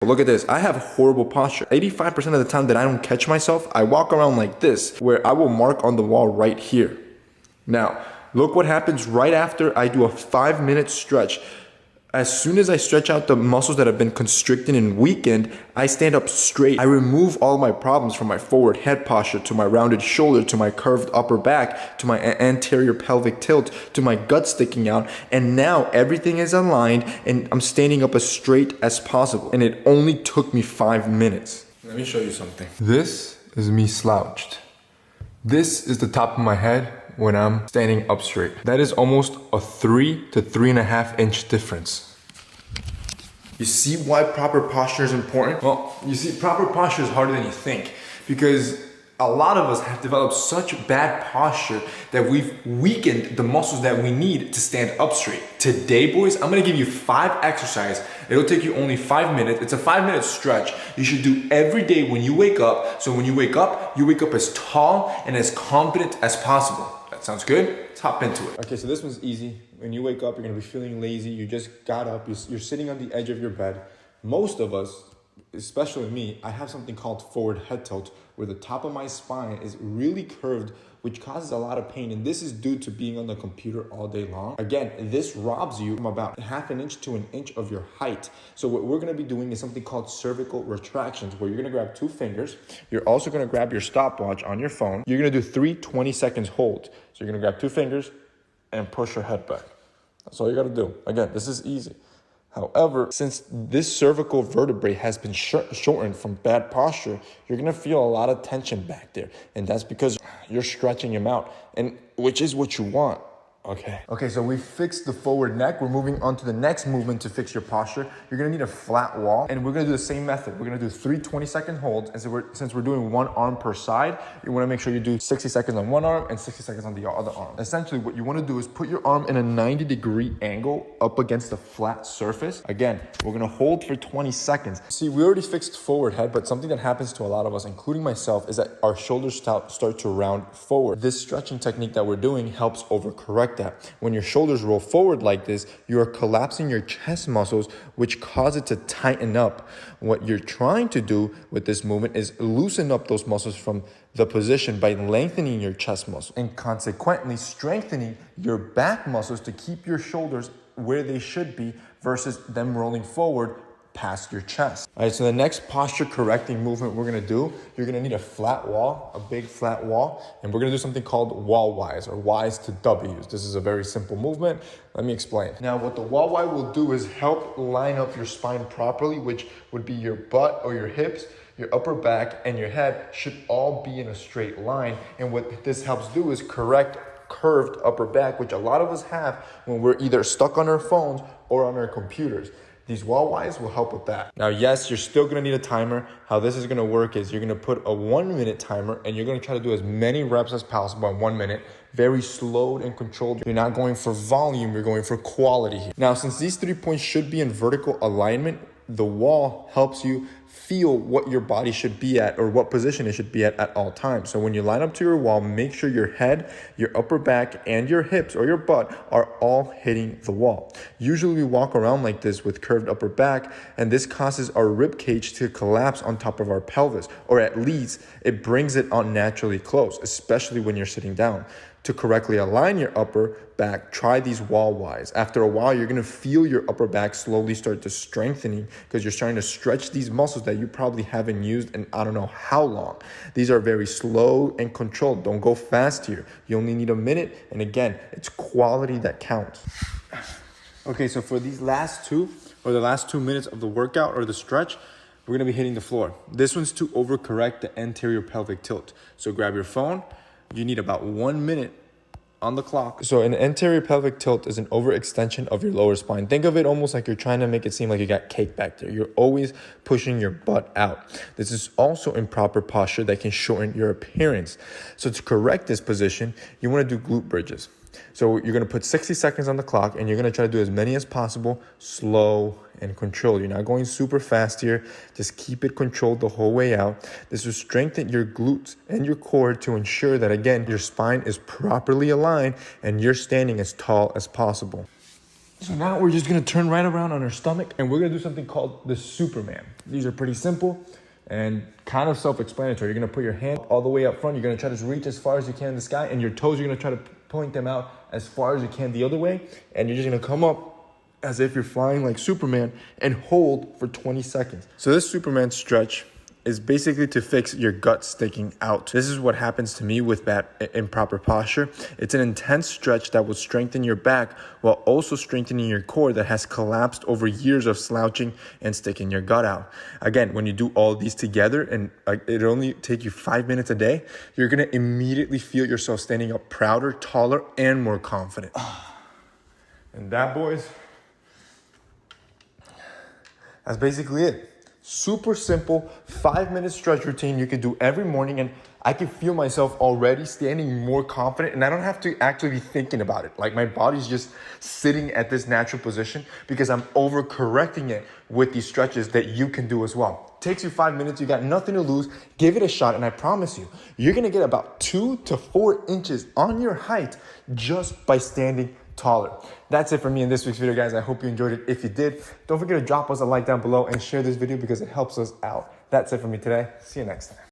Look at this, I have horrible posture. 85% of the time that I don't catch myself, I walk around like this, where I will mark on the wall right here. Now, look what happens right after I do a 5-minute stretch. As soon as I stretch out the muscles that have been constricted and weakened, I stand up straight. I remove all my problems from my forward head posture to my rounded shoulder to my curved upper back to my anterior pelvic tilt to my gut sticking out, and now everything is aligned and I'm standing up as straight as possible. And it only took me 5 minutes. Let me show you something. This is me slouched. This is the top of my head when I'm standing up straight. That is almost a 3 to 3.5 inch difference. You see why proper posture is important? Well, you see, proper posture is harder than you think, because a lot of us have developed such bad posture that we've weakened the muscles that we need to stand up straight. Today, boys, I'm gonna give you 5 exercises. It'll take you only 5 minutes. It's a 5-minute stretch you should do every day when you wake up. So when you wake up as tall and as confident as possible. That sounds good? Let's hop into it. Okay, so this one's easy. When you wake up, you're gonna be feeling lazy. You just got up, you're sitting on the edge of your bed. Most of us, especially me, I have something called forward head tilt, where the top of my spine is really curved, which causes a lot of pain. And this is due to being on the computer all day long. Again, this robs you from about 1/2 inch to 1 inch of your height. So what we're gonna be doing is something called cervical retractions, where you're gonna grab 2 fingers. You're also gonna grab your stopwatch on your phone. You're gonna do 3 20-second holds. So you're gonna grab 2 fingers and push your head back. That's all you gotta do. Again, this is easy. However, since this cervical vertebrae has been shortened from bad posture, you're gonna feel a lot of tension back there. And that's because you're stretching them out, and which is what you want. Okay, so we fixed the forward neck. We're moving on to the next movement to fix your posture. You're gonna need a flat wall, and we're gonna do the same method. We're gonna do 3 20-second holds, and so since we're doing 1 arm per side, you wanna make sure you do 60 seconds on 1 arm and 60 seconds on the other arm. Essentially, what you wanna do is put your arm in a 90-degree angle up against the flat surface. Again, we're gonna hold for 20 seconds. See, we already fixed forward head, but something that happens to a lot of us, including myself, is that our shoulders start to round forward. This stretching technique that we're doing helps overcorrect that. When your shoulders roll forward like this, you are collapsing your chest muscles, which cause it to tighten up. What you're trying to do with this movement is loosen up those muscles from the position by lengthening your chest muscle and consequently strengthening your back muscles to keep your shoulders where they should be versus them rolling forward past your chest. All right, so the next posture correcting movement we're gonna do, you're gonna need a flat wall, a big flat wall, and we're gonna do something called wall Ys, or Ys to Ws. This is a very simple movement. Let me explain. Now, what the wall Y will do is help line up your spine properly, which would be your butt or your hips, your upper back, and your head should all be in a straight line. And what this helps do is correct curved upper back, which a lot of us have when we're either stuck on our phones or on our computers. These wall Ys will help with that. Now, yes, you're still gonna need a timer. How this is gonna work is you're gonna put a 1-minute timer and you're gonna try to do as many reps as possible in 1 minute, very slowed and controlled. You're not going for volume, you're going for quality here. Now, since these 3 points should be in vertical alignment, the wall helps you feel what your body should be at or what position it should be at all times. So when you line up to your wall, make sure your head, your upper back, and your hips or your butt are all hitting the wall. Usually we walk around like this with curved upper back, and this causes our rib cage to collapse on top of our pelvis, or at least it brings it unnaturally close, especially when you're sitting down. To correctly align your upper back, try these wall Ys. After a while, you're gonna feel your upper back slowly start to strengthening because you're starting to stretch these muscles that you probably haven't used in I don't know how long. These are very slow and controlled. Don't go fast here. You only need a minute. And again, it's quality that counts. Okay, so for these last 2 minutes of the workout or the stretch, we're gonna be hitting the floor. This one's to overcorrect the anterior pelvic tilt. So grab your phone. You need about 1 minute on the clock. So an anterior pelvic tilt is an overextension of your lower spine. Think of it almost like you're trying to make it seem like you got cake back there. You're always pushing your butt out. This is also improper posture that can shorten your appearance. So to correct this position, you want to do glute bridges. So you're going to put 60 seconds on the clock and you're going to try to do as many as possible, slow and controlled. You're not going super fast here. Just keep it controlled the whole way out. This will strengthen your glutes and your core to ensure that, again, your spine is properly aligned and you're standing as tall as possible. So now we're just gonna turn right around on our stomach and we're gonna do something called the Superman. These are pretty simple and kind of self-explanatory. You're gonna put your hand all the way up front. You're gonna try to reach as far as you can in the sky, and your toes, you're gonna try to point them out as far as you can the other way. And you're just gonna come up as if you're flying like Superman and hold for 20 seconds. So this Superman stretch is basically to fix your gut sticking out. This is what happens to me with that improper posture. It's an intense stretch that will strengthen your back while also strengthening your core that has collapsed over years of slouching and sticking your gut out. Again, when you do all these together, and it only take you 5 minutes a day, you're gonna immediately feel yourself standing up prouder, taller, and more confident. And that, boys, that's basically it. Super simple 5-minute stretch routine you can do every morning, and I can feel myself already standing more confident, and I don't have to actually be thinking about it. Like, my body's just sitting at this natural position because I'm overcorrecting it with these stretches that you can do as well. Takes you 5 minutes, you got nothing to lose. Give it a shot, and I promise you, you're gonna get about 2 to 4 inches on your height just by standing taller. That's it for me in this week's video, guys. I hope you enjoyed it. If you did, don't forget to drop us a like down below and share this video because it helps us out. That's it for me today. See you next time.